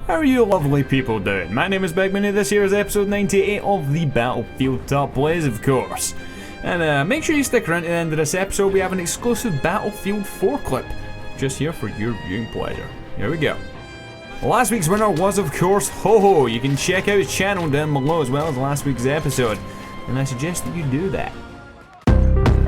How are you lovely people doing? My name is Bigman and this here is episode 98 of the Battlefield Top Plays, of course. And make sure you stick around to the end of this episode. We have an exclusive Battlefield 4 clip just here for your viewing pleasure. Here we go. Last week's winner was, of course, Ho-Ho. You can check out his channel down below as well as last week's episode, and I suggest that you do that.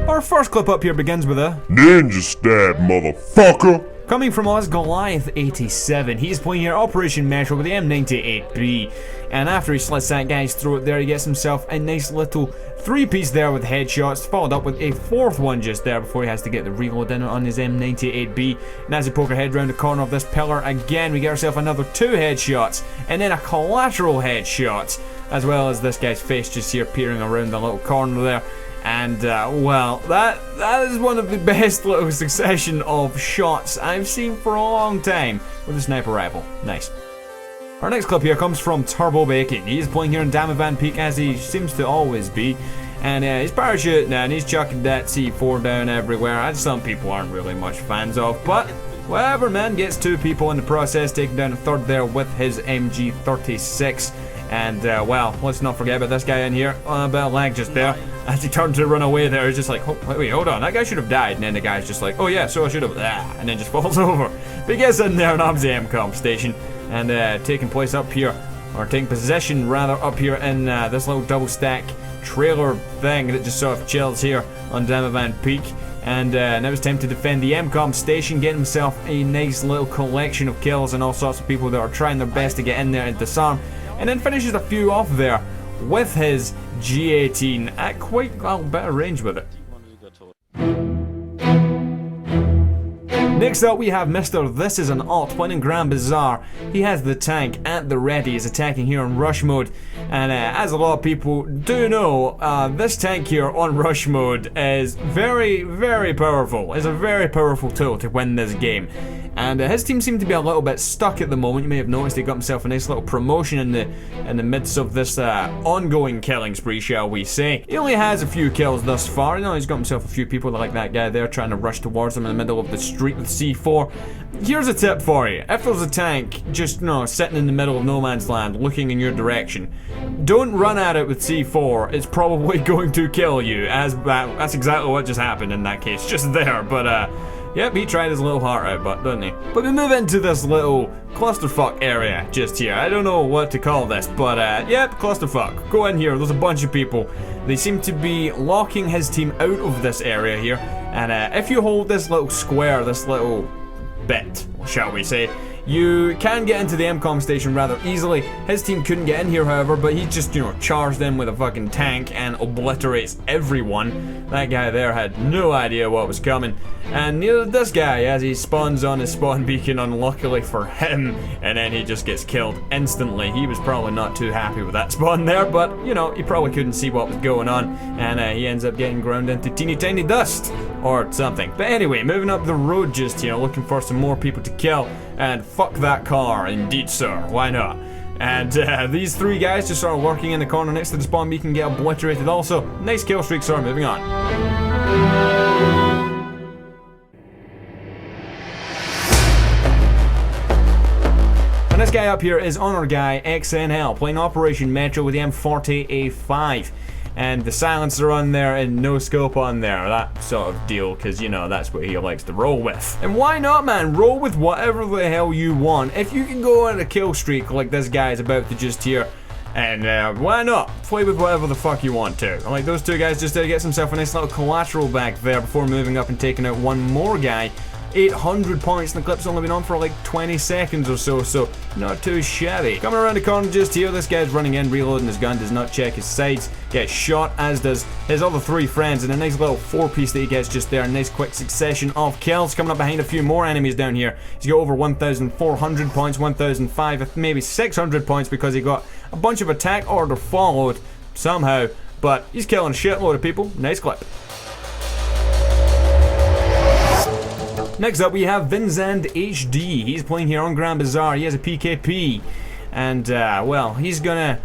Our first clip up here begins with a ninja stab, motherfucker! Coming from us, Goliath87. He's playing here Operation Metro with the M98B, and after he slits that guy's throat there, he gets himself a nice little three-piece there with headshots, followed up with a fourth one just there before he has to get the reload in on his M98B. And as we poke our head around the corner of this pillar again, we get ourselves another two headshots, and then a collateral headshot, as well as this guy's face just here peering around the little corner there. And, well, that is one of the best little succession of shots I've seen for a long time with a sniper rifle. Nice. Our next clip here comes from Turbo Bacon. He's playing here in Damavan Peak, as he seems to always be. And he's parachuting and he's chucking that C4 down everywhere, as some people aren't really much fans of. But, whatever, man, gets two people in the process, taking down a third there with his MG36. And, well, let's not forget about this guy in here. A bit of lag just there. As he turned to run away there, he's just like, oh, wait, hold on, that guy should have died. And then the guy's just like, oh yeah, so I should have, and then just falls over. But he gets in there and arms the MCOM station. And taking place up here, or taking possession rather, up here in this little double stack trailer thing that just sort of chills here on Damavan Peak. And now it's time to defend the MCOM station, getting himself a nice little collection of kills and all sorts of people that are trying their best to get in there and disarm. And then finishes a few off there with his G18 at quite a bit of range with it. Next up we have Mr. This Is an Alt playing in Grand Bazaar. He has the tank at the ready, he's attacking here on rush mode. And as a lot of people do know, this tank here on rush mode is very, very powerful. It's a very powerful tool to win this game. And his team seem to be a little bit stuck at the moment. You may have noticed he got himself a nice little promotion in the midst of this ongoing killing spree, shall we say. He only has a few kills thus far. You know, he's got himself a few people like that guy there trying to rush towards him in the middle of the street with C4. Here's a tip for you. If there's a tank just, you know, sitting in the middle of no man's land looking in your direction, don't run at it with C4. It's probably going to kill you, as that's exactly what just happened in that case, just there. But yep, he tried his little heart out, but didn't he? But we move into this little clusterfuck area just here. I don't know what to call this, but yep, clusterfuck. Go in here, there's a bunch of people. They seem to be locking his team out of this area here. And if you hold this little square, this little bit, shall we say, you can get into the MCOM station rather easily. His team couldn't get in here, however, but he just, you know, charged in with a fucking tank and obliterates everyone. That guy there had no idea what was coming. And neither did this guy, as he spawns on his spawn beacon, unluckily for him, and then he just gets killed instantly. He was probably not too happy with that spawn there, but, you know, he probably couldn't see what was going on, and he ends up getting ground into teeny tiny dust, or something. But anyway, moving up the road just here, looking for some more people to kill. And fuck that car, indeed sir, why not? And these three guys just sort of lurking in the corner next to the spawn beacon get obliterated also. Nice kill streak, sir, moving on. And this guy up here is Honor Guy XNL, playing Operation Metro with the M40A5. And the silencer on there and no scope on there, that sort of deal, because, you know, that's what he likes to roll with. And why not, man? Roll with whatever the hell you want. If you can go on a kill streak like this guy is about to just here, and why not? Play with whatever the fuck you want to. Like those two guys just did, get himself a nice little collateral back there before moving up and taking out one more guy. 800 points, and the clip's only been on for like 20 seconds or so not too shabby. Coming around the corner just here, this guy's running in, reloading his gun, does not check his sights, gets shot, as does his other three friends, and a nice little four-piece that he gets just there, a nice quick succession of kills. Coming up behind a few more enemies down here. He's got over 1,400 points, 1,500, maybe 600 points, because he got a bunch of attack order followed somehow, but he's killing a shitload of people. Nice clip. Next up we have Vinzand HD. He's playing here on Grand Bazaar. He has a PKP. And, well, he's gonna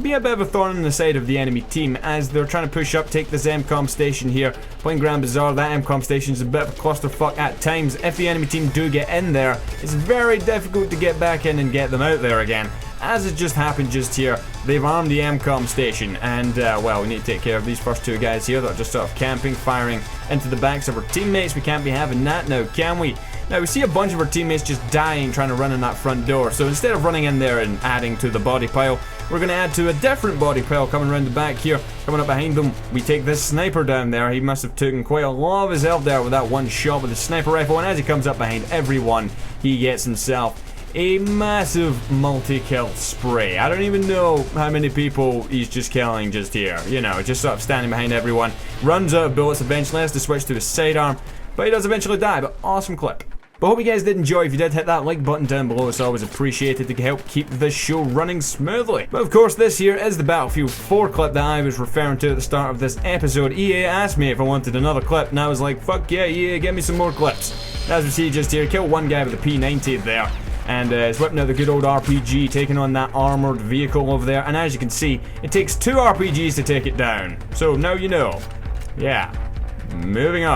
be a bit of a thorn in the side of the enemy team as they're trying to push up, take this MCOM station here. Playing Grand Bazaar, that MCOM station is a bit of a clusterfuck at times. If the enemy team do get in there, it's very difficult to get back in and get them out there again. As it just happened just here, they've armed the MCOM station, and well, we need to take care of these first two guys here that are just sort of camping, firing into the backs of our teammates. We can't be having that now, can we? Now, we see a bunch of our teammates just dying trying to run in that front door, so instead of running in there and adding to the body pile, we're going to add to a different body pile coming around the back here. Coming up behind them, we take this sniper down there. He must have taken quite a lot of his health there with that one shot with the sniper rifle, and as he comes up behind everyone, he gets himself a massive multi-kill spray. I don't even know how many people he's just killing just here. You know, just sort of standing behind everyone. Runs out of bullets eventually, has to switch to his sidearm, but he does eventually die, but awesome clip. But hope you guys did enjoy. If you did, hit that like button down below. It's always appreciated to help keep this show running smoothly. But of course, this here is the Battlefield 4 clip that I was referring to at the start of this episode. EA asked me if I wanted another clip, and I was like, fuck yeah, EA, give me some more clips. As we see just here, kill one guy with a P90 there. And it's whipping out the good old RPG, taking on that armored vehicle over there. And as you can see, it takes 2 RPGs to take it down. So now you know. Yeah. Moving on.